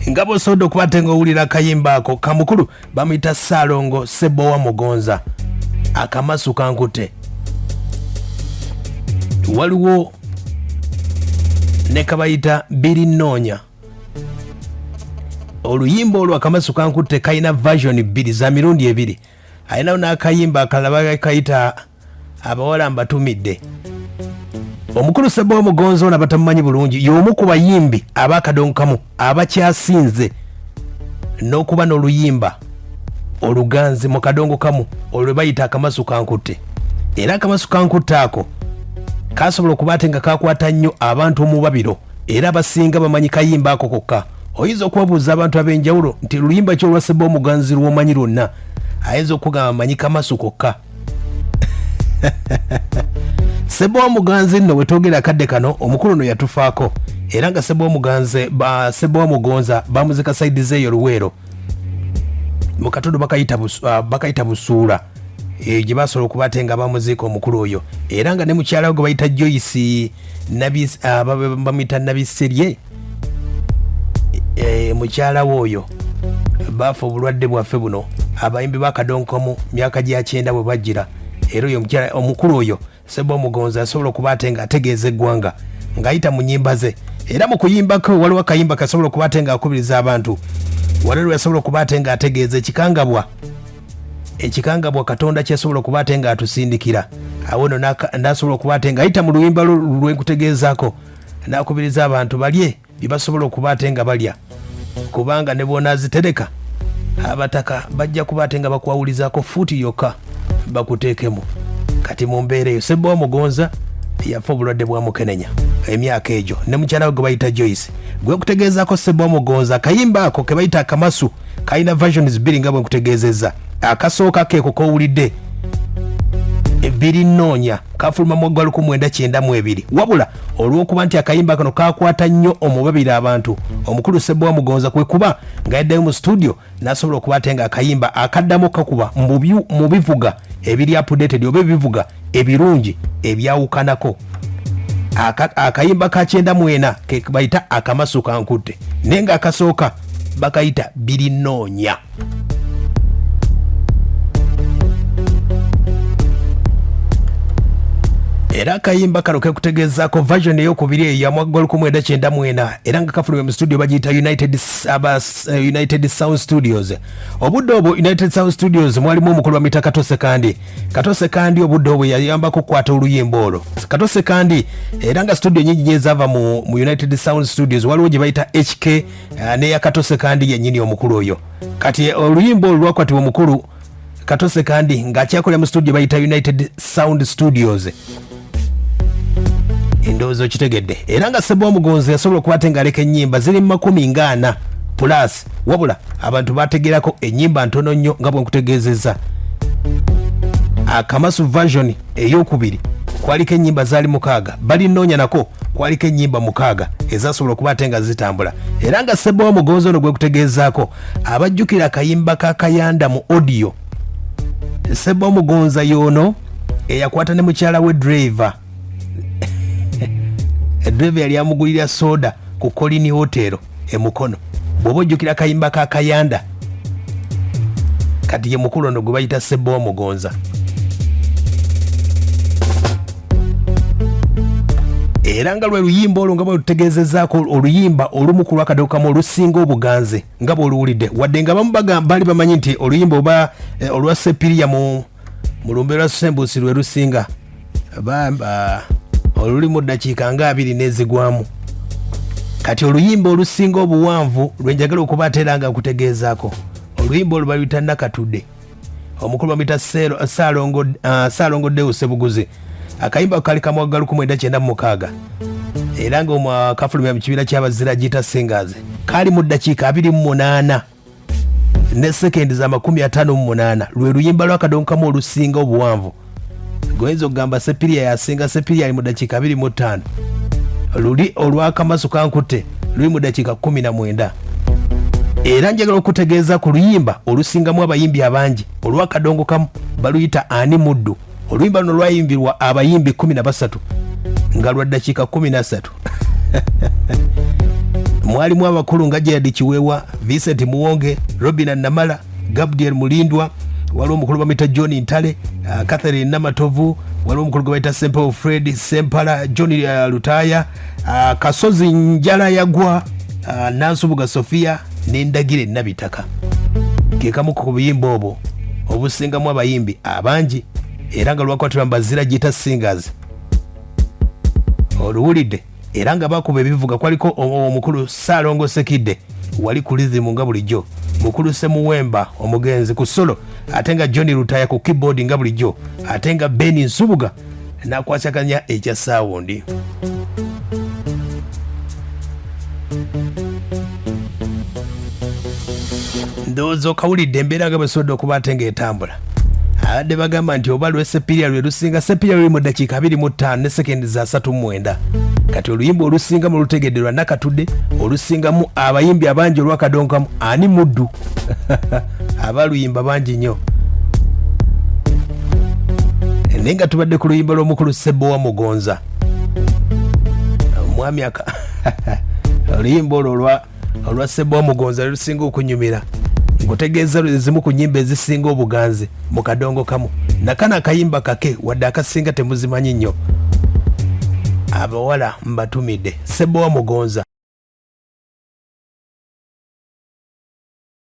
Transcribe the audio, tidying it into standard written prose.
ngabo sodo kubatenga owulira kayimba ako kamukulu bamuyita Salongo Ssebowa Mugonza Akamasu kankute. Waliwo ne kabayita Birinoonya. Oluyimba olwo Akamasu kankute kayina version 2 za mirundi 2. Ayinawo n'akayimba akalaba kayita abawala mbatumidde. Omukulu Ssebowa Mugonza ono abatamumanyi bulungi y'omu ku bayimbi abakadonkamu abakyasinze n'okuba n'oluyimba oluganzi mu kadongo kamu olwe bayita Akamasu kankute. Era Akamasu kankute ako kasobola okuba ate nga kakwata nnyo abantu omubabiro era abasinga bamanyi kayimba ako kokka. Oyinza okubabuuza abantu ab'enjawulo nti luyimba ki olwa Ssebowa Muganzi lw'omanyi lwonna, ayinza okugamba manyi Kamasu kokka. Ssebowa Muganzi nno wetwogera kadde kano omukulu ono yatufaako era nga Ssebowa Mugonza bamuzika saidi zeeyo Luweero mu katundu bakayita Busuula gye basobola okuba ate nga bamuziika omukulu oyo era nga ne mukyala we gwe bayita Joyce bamuyita Nabiserye mukyala we oyo baafa obulwadde bwaffe buno abayimbi bakadonkomu myaka gya 9 bwe bajjira era oyo omukulu oyo Ssebowa Mugonza asobola okuba ate nga ategeeza eggwanga ng'ayita mu nnyimba ze era mu kuyimbako waliwo akayimba kasobola okuba ate nga akubiriza abantu waliwo yasobola okuba ate nga ategeeza ekikangabwa Katonda kyasobola okuba ate nga atusindikira awo no n'asobola okuba ate nga ayita mu luyimba lwenkutegeezaako n'akubiriza abantu balye bye basobola okuba ate nga balya kubanga ne bw'onaazitereka abataka bajja kuba ate nga bakwawulizaako fuuti yokka bakuteekemu. Kati mu mbeera eyo Ssebowa Mugonza yafa obulwadde bwa mukenenya emyaka egyo ne mukyala we gwe bayita Joyce. Gwe kutegeezaako Ssebowa Mugonza akayimba ako ke bayita Akamasu kalina versions 2 nga bwe nkutegeezezza. Akasooka keeko kowulidde Birinoonya kafuluma mu 1992 wabula olw'okuba nti akayimba kano kakwata nnyo omubabiri abantu omukulu Ssebowa Mugonza kwe kuba ng'ayaddayo mu studio n'asobola okuba ate nga akayimba akaddamu kakuba mu bivuga ebiri updated oba ebivuga ebirungi ebyawukanako. Akayimba ka 94 ke bayita Akamasu kankute naye nga akasooka bakayita Birinoonya. Era akayimba kano ke kutegeezaako version ey'okubiri eyo ya 1994 era nga kafulumye mu studio bagiyita United Sound Studios. Obudde obwo United Sound Studios mwalimu omukulu bamuyita Katose Kandi obudde obwo yayambako okukwata oluyimba olwo. Katose Kandi era nga studio nyingi nyo ezaava mu United Sound Studios waliwo gye bayita HK neya Katose Kandi yennyini omukulu oyo. Kati oluyimba olwo lwakwatibwa omukulu Katose Kandi ng'akyakolera mu studio bayita United Sound Studios. Endowooza kitegedde era nga Ssebowa Mugonza yasobola okuba ate ng'aleka ennyimba ziri mu 40 plus wabula abantu bategerako ennyimba ntono nnyo nga bwe nkutegeezezza. Akamasu version ey'okubiri kwaliko ennyimba zaali 6 Birinoonya nako kwaliko ennyimba 6 ezasobola okuba ate nga zitambula era nga Ssebowa Mugonza ono gwe kutegeezaako abajjukira akayimba kakayanda mu audio. Ssebowa Mugonza y'ono eyakwata ne mukyala we driver driver yali amugulira soda ku Colini Hotel emukono bw'oba ojjukira akayimba kakayanda kati ye mukulu ono gwe bayita Ssebowa Mugonza. Era nga lwe luyimba olwo nga bwe lutegeezezzaako oluyimba olumu ku lwakadaukamu olusinga obuganze nga bw'oluwulidde wadde nga bamu baali bamanyi nti oluyimba oba olwa Sepiriya mu lumbe lwa Sembusi lwe lusinga bamba oluli mu ddakiika nga 2 n'ezigwamu. Kati oluyimba olusinga obuwanvu lwenjagala okuba ate era nga nkutegeezaako oluyimba olwo baluyita Nakatudde omukulu bamuyita Salongo Ssebowa. Akayimba kali ka 1996 era nga kafulumya mu kibiina ky'abazira giyita Singers kali mu ddakiika 28 ne sekendi za 58 lwe luyimba lwakadonkamu olusinga obuwanvu. Goyinza okugamba Sepiriya yasinga. Sepiriya ali mu ddakiika 25 luli olwa Akamasu kankute luli mu ddakiika 19 era njagala okutegeeza ku luyimba olusingamu abayimbi abangi olwakadongo kamu baluyita Ani Muddu. Oluyimba luno lwayimbirwa abayimbi 13 nga lwa ddakiika 13 mwalimu abakulu nga Gerard Kiwewa, Vincent Muwonge, Robina Namala, Gabriel Mulindwa, waliwo omukulu bamuyita John Ntale, Catherine Namatovu, waliwo omukulu gwe bayita Semple Fred Sempala, John Lutaya, Kasozi Njala Yagwa, Nansubuga Sofia n'Endagire Nabitaka. Ke kamu ku buyimba obwo obusingamu abayimbi abangi era nga lwakwatibwa Mbazira Gita Singers. Oluwulidde era nga bakuba ebivuga kwaliko omukulu Salongo Sekidde wali ku rhythm nga bulijjo, mukulu Semuwemba omugenzi ku solo, ate nga John Lutaya ku keyboard nga bulijjo, ate nga Ben Nsubuga n'akwasaganya ekya sound. Ndowooza okawulidde embeera nga bwesobodde okuba ate ng'etambula. Abadde bagamba nti oba lw'essepiria lwe lusinga, sepiria luli mu ddakiika 25 ne sekendi za 39. Kati oluyimba olusingamu olutegedde lwa Nakatudde, olusingamu abayimbi abangi olwakadonkamu ani muddu. Abaluyimba bangi nnyo. Naye nga tubadde ku luyimba lw'omukulu Ssebowa Mugonza. Omwami oluyimba olwo olwa Ssebowa Mugonza lusinga okunyumira. Ngutegeeza ezimu ku nnyimba ezisinga obuganzi mu kadongo kamu. Nakana akayimba kake wadde akasinga temuzimanyi nnyo. Abawala mbatumidde Ssebowa Mugonza.